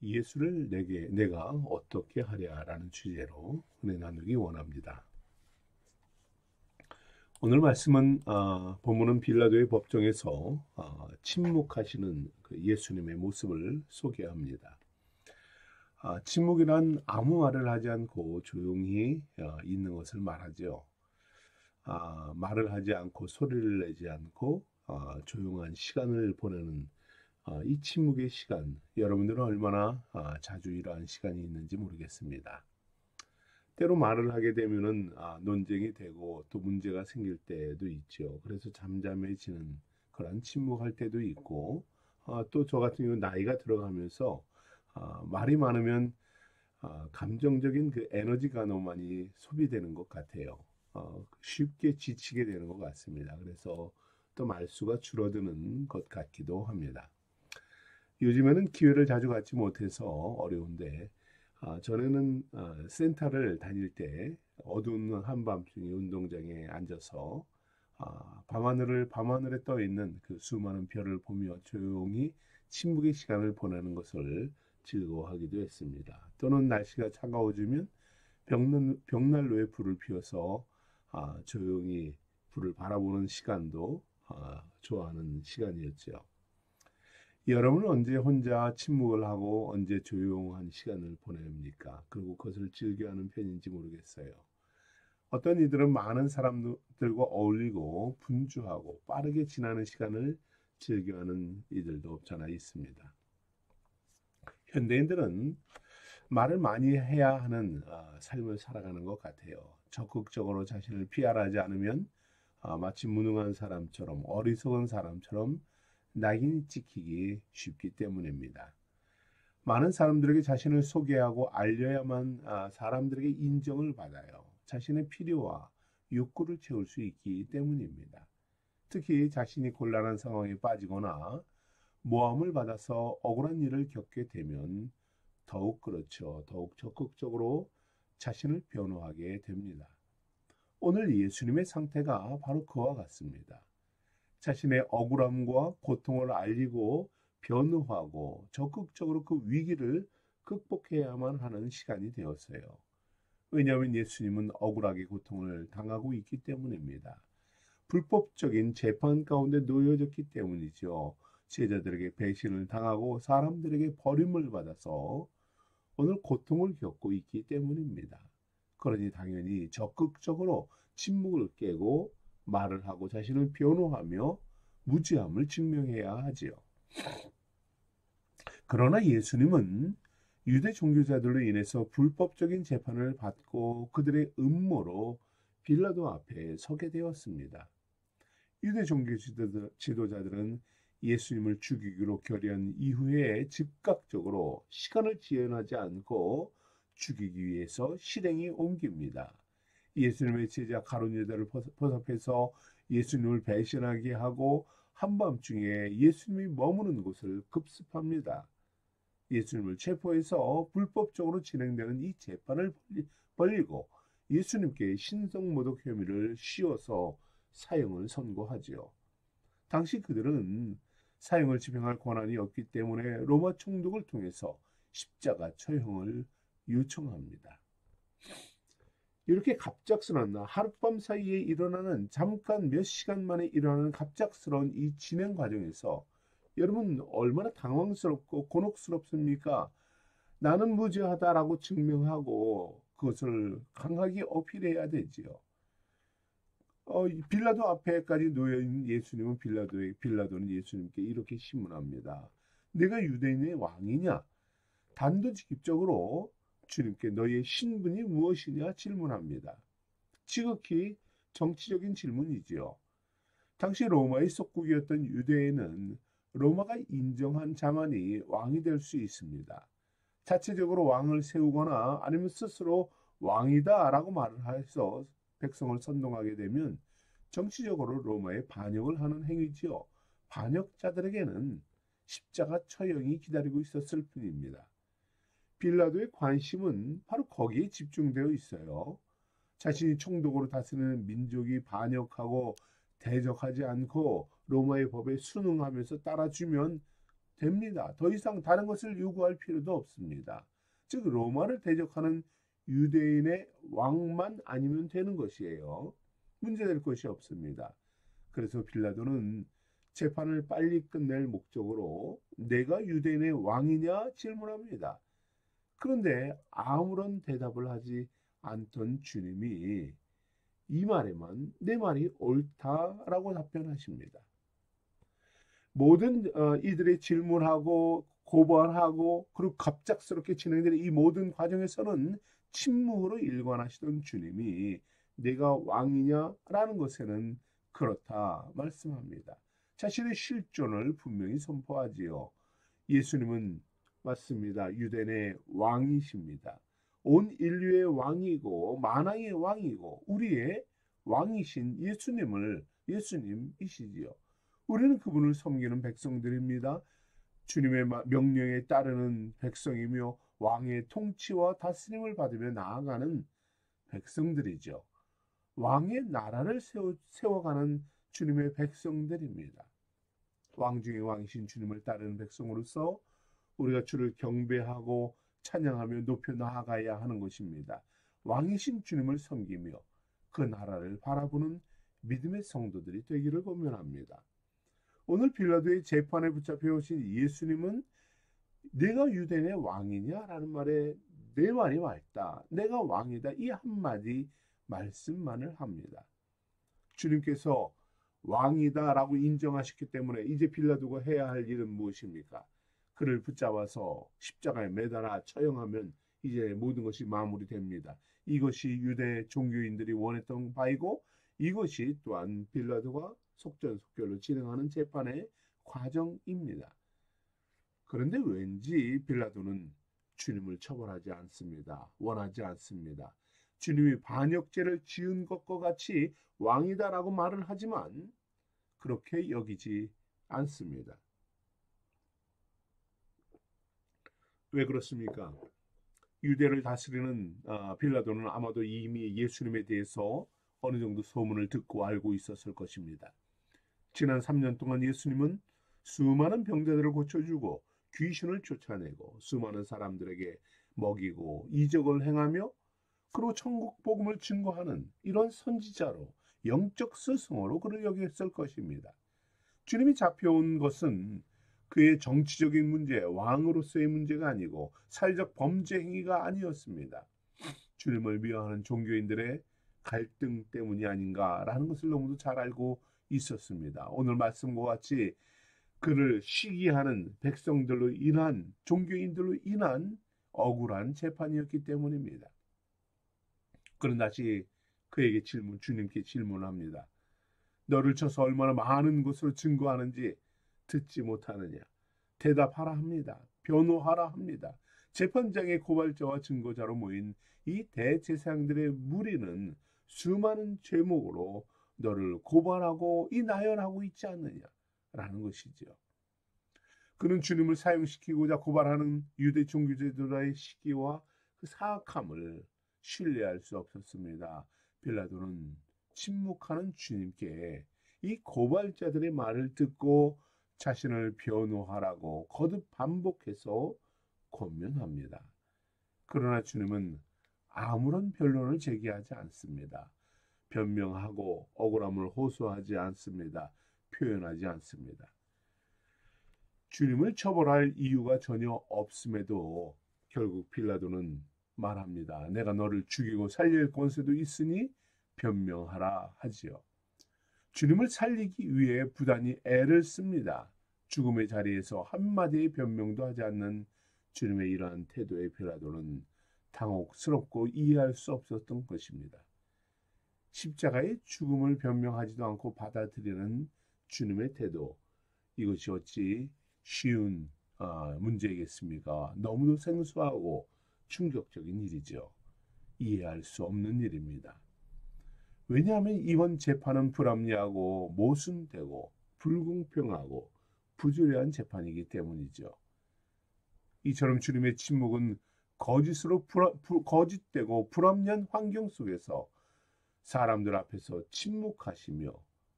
예수를 내가 어떻게 하랴라는 주제로 은혜 나누기 원합니다. 오늘 말씀은 본문은 빌라도의 법정에서 침묵하시는 그 예수님의 모습을 소개합니다. 침묵이란 아무 말을 하지 않고 조용히 있는 것을 말하죠. 말을 하지 않고 소리를 내지 않고 조용한 시간을 보내는 이 침묵의 시간, 여러분들은 얼마나 자주 이러한 시간이 있는지 모르겠습니다. 때로 말을 하게 되면은 논쟁이 되고 또 문제가 생길 때도 있죠. 그래서 잠잠해지는 그런 침묵할 때도 있고, 또 저 같은 경우 나이가 들어가면서 말이 많으면 감정적인 그 에너지가 너무 많이 소비되는 것 같아요. 쉽게 지치게 되는 것 같습니다. 그래서 또 말수가 줄어드는 것 같기도 합니다. 요즘에는 기회를 자주 갖지 못해서 어려운데, 전에는 센터를 다닐 때 어두운 한밤중에 운동장에 앉아서 밤하늘에 떠 있는 그 수많은 별을 보며 조용히 침묵의 시간을 보내는 것을 즐거워하기도 했습니다. 또는 날씨가 차가워지면 벽난로에 불을 피워서 조용히 불을 바라보는 시간도 좋아하는 시간이었죠. 여러분은 언제 혼자 침묵을 하고 언제 조용한 시간을 보냅니까? 그리고 그것을 즐겨하는 편인지 모르겠어요. 어떤 이들은 많은 사람들과 어울리고 분주하고 빠르게 지나는 시간을 즐겨하는 이들도 없잖아 있습니다. 현대인들은 말을 많이 해야 하는 삶을 살아가는 것 같아요. 적극적으로 자신을 PR하지 않으면 마치 무능한 사람처럼 어리석은 사람처럼 낙인이 찍히기 쉽기 때문입니다. 많은 사람들에게 자신을 소개하고 알려야만 사람들에게 인정을 받아요. 자신의 필요와 욕구를 채울 수 있기 때문입니다. 특히 자신이 곤란한 상황에 빠지거나 모함을 받아서 억울한 일을 겪게 되면 더욱 그렇죠. 더욱 적극적으로 자신을 변호하게 됩니다. 오늘 예수님의 상태가 바로 그와 같습니다. 자신의 억울함과 고통을 알리고 변호하고 적극적으로 그 위기를 극복해야만 하는 시간이 되었어요. 왜냐하면 예수님은 억울하게 고통을 당하고 있기 때문입니다. 불법적인 재판 가운데 놓여졌기 때문이죠. 제자들에게 배신을 당하고 사람들에게 버림을 받아서 오늘 고통을 겪고 있기 때문입니다. 그러니 당연히 적극적으로 침묵을 깨고 말을 하고 자신을 변호하며 무지함을 증명해야 하지요. 그러나 예수님은 유대 종교자들로 인해서 불법적인 재판을 받고 그들의 음모로 빌라도 앞에 서게 되었습니다. 유대 종교 지도자들은 예수님을 죽이기로 결의한 이후에 즉각적으로 시간을 지연하지 않고 죽이기 위해서 실행에 옮깁니다. 예수님의 제자 가룟 유다를 포섭해서 예수님을 배신하게 하고 한밤중에 예수님이 머무는 곳을 급습합니다. 예수님을 체포해서 불법적으로 진행되는 이 재판을 벌리고 예수님께 신성모독 혐의를 씌워서 사형을 선고하지요. 당시 그들은 사형을 집행할 권한이 없기 때문에 로마 총독을 통해서 십자가 처형을 요청합니다. 이렇게 갑작스런 하룻밤 사이에 일어나는 잠깐 몇 시간 만에 일어나는 갑작스러운 이 진행 과정에서 여러분 얼마나 당황스럽고 곤혹스럽습니까? 나는 무죄하다라고 증명하고 그것을 강하게 어필해야 되지요. 빌라도 앞에까지 놓여있는 예수님은 빌라도는 예수님께 이렇게 신문합니다. 내가 유대인의 왕이냐? 단도직입적으로 주님께 너의 신분이 무엇이냐 질문합니다. 지극히 정치적인 질문이지요. 당시 로마의 속국이었던 유대인은 로마가 인정한 자만이 왕이 될 수 있습니다. 자체적으로 왕을 세우거나 아니면 스스로 왕이다라고 말을 해서 백성을 선동하게 되면 정치적으로 로마에 반역을 하는 행위지요. 반역자들에게는 십자가 처형이 기다리고 있었을 뿐입니다. 빌라도의 관심은 바로 거기에 집중되어 있어요. 자신이 총독으로 다스리는 민족이 반역하고 대적하지 않고 로마의 법에 순응하면서 따라주면 됩니다. 더 이상 다른 것을 요구할 필요도 없습니다. 즉 로마를 대적하는 유대인의 왕만 아니면 되는 것이에요. 문제될 것이 없습니다. 그래서 빌라도는 재판을 빨리 끝낼 목적으로 내가 유대인의 왕이냐 질문합니다. 그런데 아무런 대답을 하지 않던 주님이 이 말에만 내 말이 옳다라고 답변하십니다. 모든 이들의 질문하고 고발하고 그리고 갑작스럽게 진행되는 이 모든 과정에서는 침묵으로 일관하시던 주님이 내가 왕이냐라는 것에는 그렇다 말씀합니다. 자신의 실존을 분명히 선포하지요. 예수님은 맞습니다. 유대인의 왕이십니다. 온 인류의 왕이고 만왕의 왕이고 우리의 왕이신 예수님이시지요. 우리는 그분을 섬기는 백성들입니다. 주님의 명령에 따르는 백성이며 왕의 통치와 다스림을 받으며 나아가는 백성들이죠. 왕의 나라를 세워가는 주님의 백성들입니다. 왕 중의 왕이신 주님을 따르는 백성으로서 우리가 주를 경배하고 찬양하며 높여 나아가야 하는 것입니다. 왕이신 주님을 섬기며 그 나라를 바라보는 믿음의 성도들이 되기를 고면합니다. 오늘 빌라도의 재판에 붙잡혀 오신 예수님은 내가 유대인의 왕이냐라는 말에 내 말이 맞다. 내가 왕이다. 이 한마디 말씀만을 합니다. 주님께서 왕이다라고 인정하셨기 때문에 이제 빌라도가 해야 할 일은 무엇입니까? 그를 붙잡아서 십자가에 매달아 처형하면 이제 모든 것이 마무리됩니다. 이것이 유대 종교인들이 원했던 바이고 이것이 또한 빌라도가 속전속결로 진행하는 재판의 과정입니다. 그런데 왠지 빌라도는 주님을 처벌하지 않습니다. 원하지 않습니다. 주님이 반역죄를 지은 것과 같이 왕이다라고 말을 하지만 그렇게 여기지 않습니다. 왜 그렇습니까? 유대를 다스리는 빌라도는 아마도 이미 예수님에 대해서 어느 정도 소문을 듣고 알고 있었을 것입니다. 지난 3년 동안 예수님은 수많은 병자들을 고쳐주고 귀신을 쫓아내고 수많은 사람들에게 먹이고 이적을 행하며 그리고 천국 복음을 증거하는 이런 선지자로 영적 스승으로 그를 여겼을 것입니다. 주님이 잡혀온 것은 그의 정치적인 문제, 왕으로서의 문제가 아니고 사회적 범죄 행위가 아니었습니다. 주님을 미워하는 종교인들의 갈등 때문이 아닌가라는 것을 너무도 잘 알고 있었습니다. 오늘 말씀과 같이 그를 시기하는 백성들로 인한 종교인들로 인한 억울한 재판이었기 때문입니다. 그는 다시 그에게 주님께 질문합니다. 너를 쳐서 얼마나 많은 것으로 증거하는지 듣지 못하느냐? 대답하라 합니다. 변호하라 합니다. 재판장의 고발자와 증거자로 모인 이 대제사장들의 무리는 수많은 죄목으로 너를 고발하고 나열하고 있지 않느냐라는 것이죠. 그는 주님을 사형시키고자 고발하는 유대 종교제도자의 시기와 그 사악함을 신뢰할 수 없었습니다. 빌라도는 침묵하는 주님께 이 고발자들의 말을 듣고 자신을 변호하라고 거듭 반복해서 권면합니다. 그러나 주님은 아무런 변론을 제기하지 않습니다. 변명하고 억울함을 호소하지 않습니다. 표현하지 않습니다. 주님을 처벌할 이유가 전혀 없음에도 결국 빌라도는 말합니다. 내가 너를 죽이고 살릴 권세도 있으니 변명하라 하지요. 주님을 살리기 위해 부단히 애를 씁니다. 죽음의 자리에서 한마디의 변명도 하지 않는 주님의 이러한 태도에 빌라도는 당혹스럽고 이해할 수 없었던 것입니다. 십자가의 죽음을 변명하지도 않고 받아들이는 주님의 태도, 이것이 어찌 쉬운 문제이겠습니까? 너무도 생소하고 충격적인 일이죠. 이해할 수 없는 일입니다. 왜냐하면 이번 재판은 불합리하고 모순되고 불공평하고 부조리한 재판이기 때문이죠. 이처럼 주님의 침묵은 거짓되고 불합리한 환경 속에서 사람들 앞에서 침묵하시며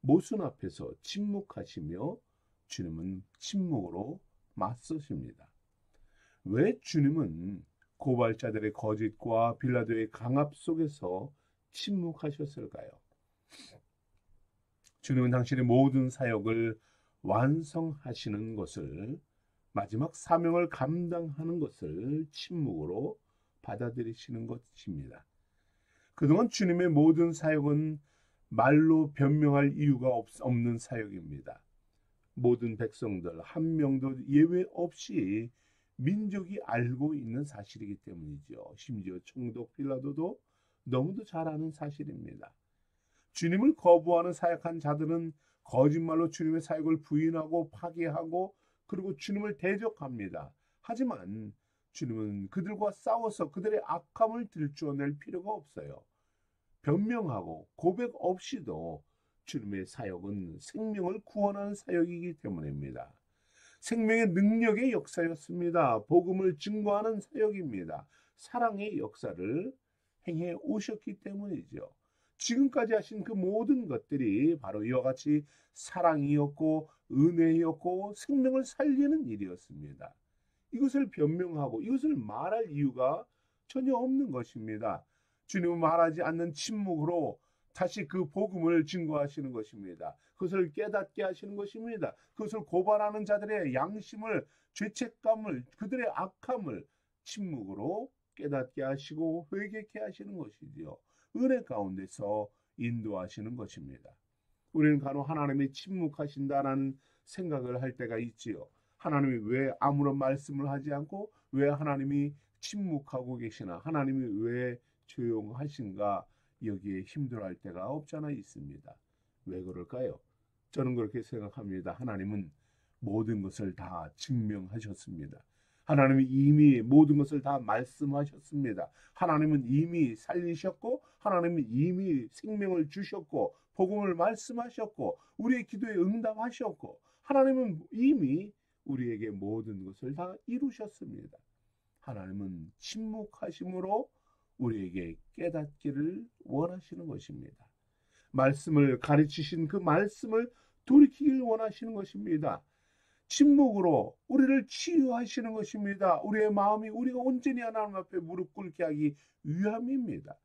모순 앞에서 침묵하시며 주님은 침묵으로 맞서십니다. 왜 주님은 고발자들의 거짓과 빌라도의 강압 속에서 침묵하셨을까요? 주님은 당신의 모든 사역을 완성하시는 것을, 마지막 사명을 감당하는 것을 침묵으로 받아들이시는 것입니다. 그동안 주님의 모든 사역은 말로 변명할 이유가 없는 사역입니다. 모든 백성들 한 명도 예외 없이 민족이 알고 있는 사실이기 때문이죠. 심지어 총독 빌라도도 너무도 잘 아는 사실입니다. 주님을 거부하는 사역한 자들은 거짓말로 주님의 사역을 부인하고 파괴하고 그리고 주님을 대적합니다. 하지만 주님은 그들과 싸워서 그들의 악함을 들추어낼 필요가 없어요. 변명하고 고백 없이도 주님의 사역은 생명을 구원하는 사역이기 때문입니다. 생명의 능력의 역사였습니다. 복음을 증거하는 사역입니다. 사랑의 역사를 행해 오셨기 때문이죠. 지금까지 하신 그 모든 것들이 바로 이와 같이 사랑이었고 은혜였고 생명을 살리는 일이었습니다. 이것을 변명하고 이것을 말할 이유가 전혀 없는 것입니다. 주님은 말하지 않는 침묵으로 다시 그 복음을 증거하시는 것입니다. 그것을 깨닫게 하시는 것입니다. 그것을 고발하는 자들의 양심을, 죄책감을, 그들의 악함을 침묵으로 깨닫게 하시고 회개케 하시는 것이지요. 은혜 가운데서 인도하시는 것입니다. 우리는 간혹 하나님이 침묵하신다라는 생각을 할 때가 있지요. 하나님이 왜 아무런 말씀을 하지 않고 왜 하나님이 침묵하고 계시나, 하나님이 왜 조용하신가, 여기에 힘들어할 때가 없잖아 있습니다. 왜 그럴까요? 저는 그렇게 생각합니다. 하나님은 모든 것을 다 증명하셨습니다. 하나님이 이미 모든 것을 다 말씀하셨습니다. 하나님은 이미 살리셨고 하나님은 이미 생명을 주셨고 복음을 말씀하셨고 우리의 기도에 응답하셨고 하나님은 이미 우리에게 모든 것을 다 이루셨습니다. 하나님은 침묵하심으로 우리에게 깨닫기를 원하시는 것입니다. 말씀을 가르치신 그 말씀을 돌이키길 원하시는 것입니다. 침묵으로 우리를 치유하시는 것입니다. 우리의 마음이 우리가 온전히 하나님 앞에 무릎 꿇게 하기 위함입니다.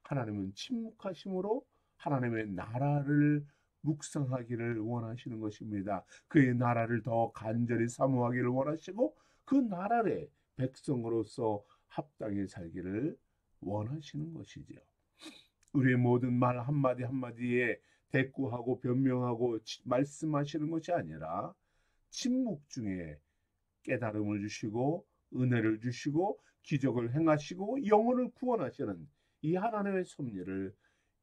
하나님은 침묵하심으로 하나님의 나라를 묵상하기를 원하시는 것입니다. 그의 나라를 더 간절히 사모하기를 원하시고 그 나라의 백성으로서 합당히 살기를 원하시는 것이죠. 우리의 모든 말 한마디 한마디에 대꾸하고 변명하고 말씀하시는 것이 아니라 침묵 중에 깨달음을 주시고 은혜를 주시고 기적을 행하시고 영혼을 구원하시는 이 하나님의 섭리를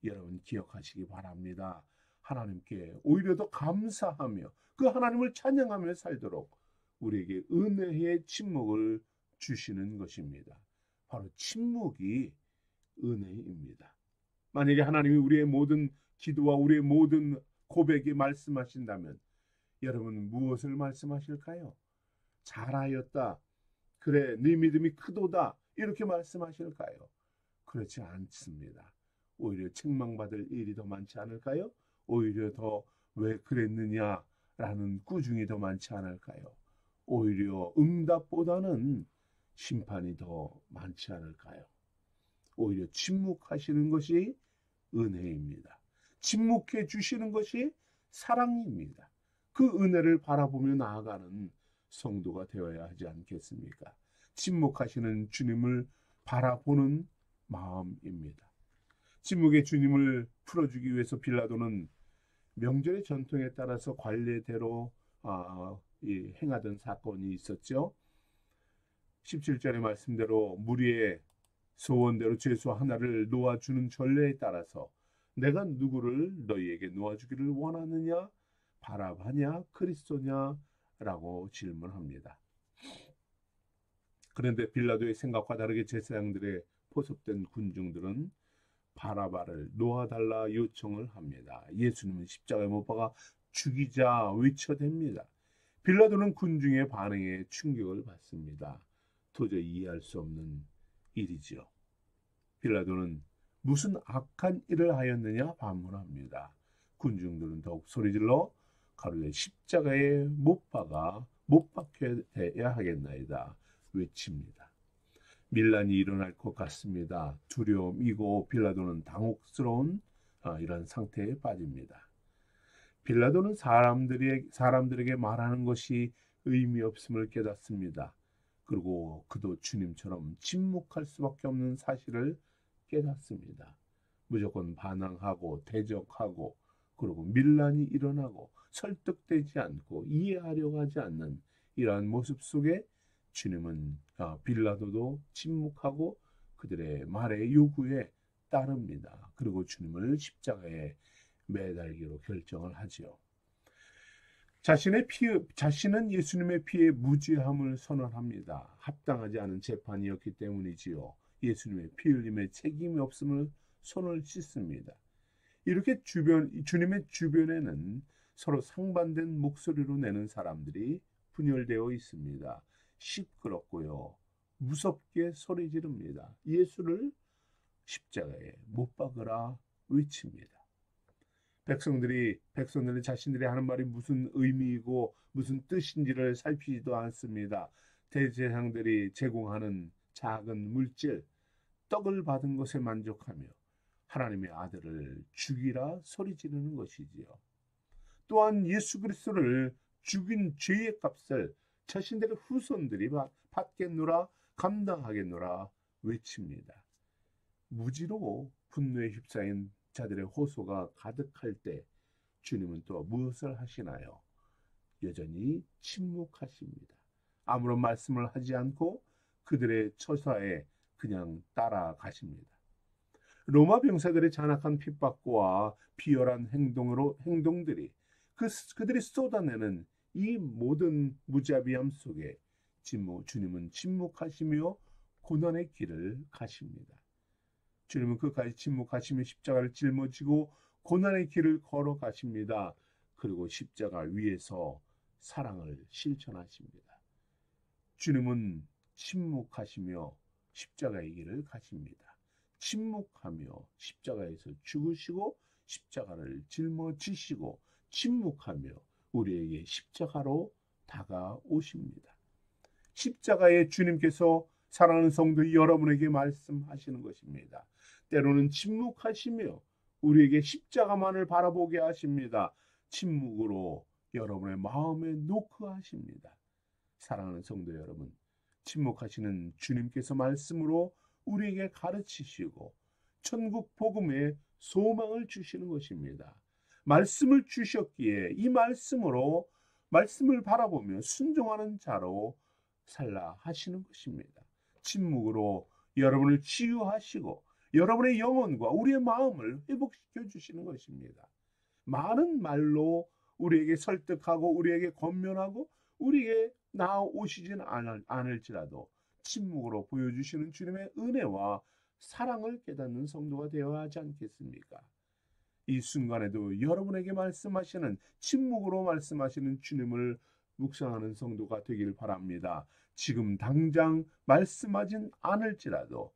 여러분 기억하시기 바랍니다. 하나님께 오히려 더 감사하며 그 하나님을 찬양하며 살도록 우리에게 은혜의 침묵을 주시는 것입니다. 바로 침묵이 은혜입니다. 만약에 하나님이 우리의 모든 기도와 우리의 모든 고백이 말씀하신다면 여러분 무엇을 말씀하실까요? 잘하였다. 그래, 네 믿음이 크도다. 이렇게 말씀하실까요? 그렇지 않습니다. 오히려 책망받을 일이 더 많지 않을까요? 오히려 더 왜 그랬느냐라는 꾸중이 더 많지 않을까요? 오히려 응답보다는 심판이 더 많지 않을까요? 오히려 침묵하시는 것이 은혜입니다. 침묵해 주시는 것이 사랑입니다. 그 은혜를 바라보며 나아가는 성도가 되어야 하지 않겠습니까? 침묵하시는 주님을 바라보는 마음입니다. 침묵의 주님을 풀어주기 위해서 빌라도는 명절의 전통에 따라서 관례대로 행하던 사건이 있었죠. 17절의 말씀대로 무리의 소원대로 죄수 하나를 놓아주는 전례에 따라서 내가 누구를 너희에게 놓아주기를 원하느냐? 바라바냐? 그리스도냐?라고 질문합니다. 그런데 빌라도의 생각과 다르게 제사장들의 포섭된 군중들은 바라바를 놓아달라 요청을 합니다. 예수님은 십자가에 못 박아 죽이자 외쳐댑니다. 빌라도는 군중의 반응에 충격을 받습니다. 도저히 이해할 수 없는 일이지요. 빌라도는 무슨 악한 일을 하였느냐 반문합니다. 군중들은 더욱 소리질러 가로되 십자가에 못 박아 못 박혀야 하겠나이다 외칩니다. 밀란이 일어날 것 같습니다. 두려움이고 빌라도는 당혹스러운 이런 상태에 빠집니다. 빌라도는 사람들에게 말하는 것이 의미 없음을 깨닫습니다. 그리고 그도 주님처럼 침묵할 수밖에 없는 사실을 깨닫습니다. 무조건 반항하고 대적하고 그리고 밀란이 일어나고 설득되지 않고 이해하려고 하지 않는 이러한 모습 속에 주님은 빌라도도 침묵하고 그들의 말의 요구에 따릅니다. 그리고 주님을 십자가에 매달기로 결정을 하지요. 자신은 예수님의 피에 무죄함을 선언합니다. 합당하지 않은 재판이었기 때문이지요. 예수님의 피 흘림에 책임이 없음을 손을 씻습니다. 이렇게 주님의 주변에는 서로 상반된 목소리로 내는 사람들이 분열되어 있습니다. 시끄럽고요. 무섭게 소리 지릅니다. 예수를 십자가에 못 박으라 외칩니다. 백성들이 자신들이 하는 말이 무슨 의미이고 무슨 뜻인지를 살피지도 않습니다. 대제사장들이 제공하는 작은 물질, 떡을 받은 것에 만족하며 하나님의 아들을 죽이라 소리 지르는 것이지요. 또한 예수 그리스도를 죽인 죄의 값을 자신들의 후손들이 받겠노라 감당하겠노라 외칩니다. 무지로 분노에 휩싸인 자들의 호소가 가득할 때 주님은 또 무엇을 하시나요? 여전히 침묵하십니다. 아무런 말씀을 하지 않고 그들의 처사에 그냥 따라가십니다. 로마 병사들의 잔악한 핍박과 비열한 행동들이 그들이 쏟아내는 이 모든 무자비함 속에 주님은 침묵하시며 고난의 길을 가십니다. 주님은 끝까지 침묵하시며 십자가를 짊어지고 고난의 길을 걸어가십니다. 그리고 십자가 위에서 사랑을 실천하십니다. 주님은 침묵하시며 십자가의 길을 가십니다. 침묵하며 십자가에서 죽으시고 십자가를 짊어지시고 침묵하며 우리에게 십자가로 다가오십니다. 십자가에 주님께서 사랑하는 성도 여러분에게 말씀하시는 것입니다. 때로는 침묵하시며 우리에게 십자가만을 바라보게 하십니다. 침묵으로 여러분의 마음에 노크하십니다. 사랑하는 성도 여러분, 침묵하시는 주님께서 말씀으로 우리에게 가르치시고 천국 복음의 소망을 주시는 것입니다. 말씀을 주셨기에 이 말씀으로 말씀을 바라보며 순종하는 자로 살라 하시는 것입니다. 침묵으로 여러분을 치유하시고 여러분의 영혼과 우리의 마음을 회복시켜 주시는 것입니다. 많은 말로 우리에게 설득하고 우리에게 권면하고 우리에게 나아오시진 않을지라도 침묵으로 보여주시는 주님의 은혜와 사랑을 깨닫는 성도가 되어야 하지 않겠습니까? 이 순간에도 여러분에게 말씀하시는 침묵으로 말씀하시는 주님을 묵상하는 성도가 되길 바랍니다. 지금 당장 말씀하진 않을지라도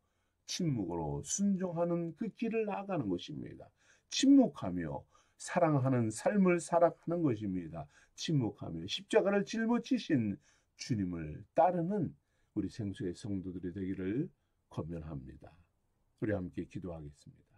침묵으로 순종하는 그 길을 나아가는 것입니다. 침묵하며 사랑하는 삶을 살아가는 것입니다. 침묵하며 십자가를 짊어지신 주님을 따르는 우리 생수의 성도들이 되기를 권면합니다. 우리 함께 기도하겠습니다.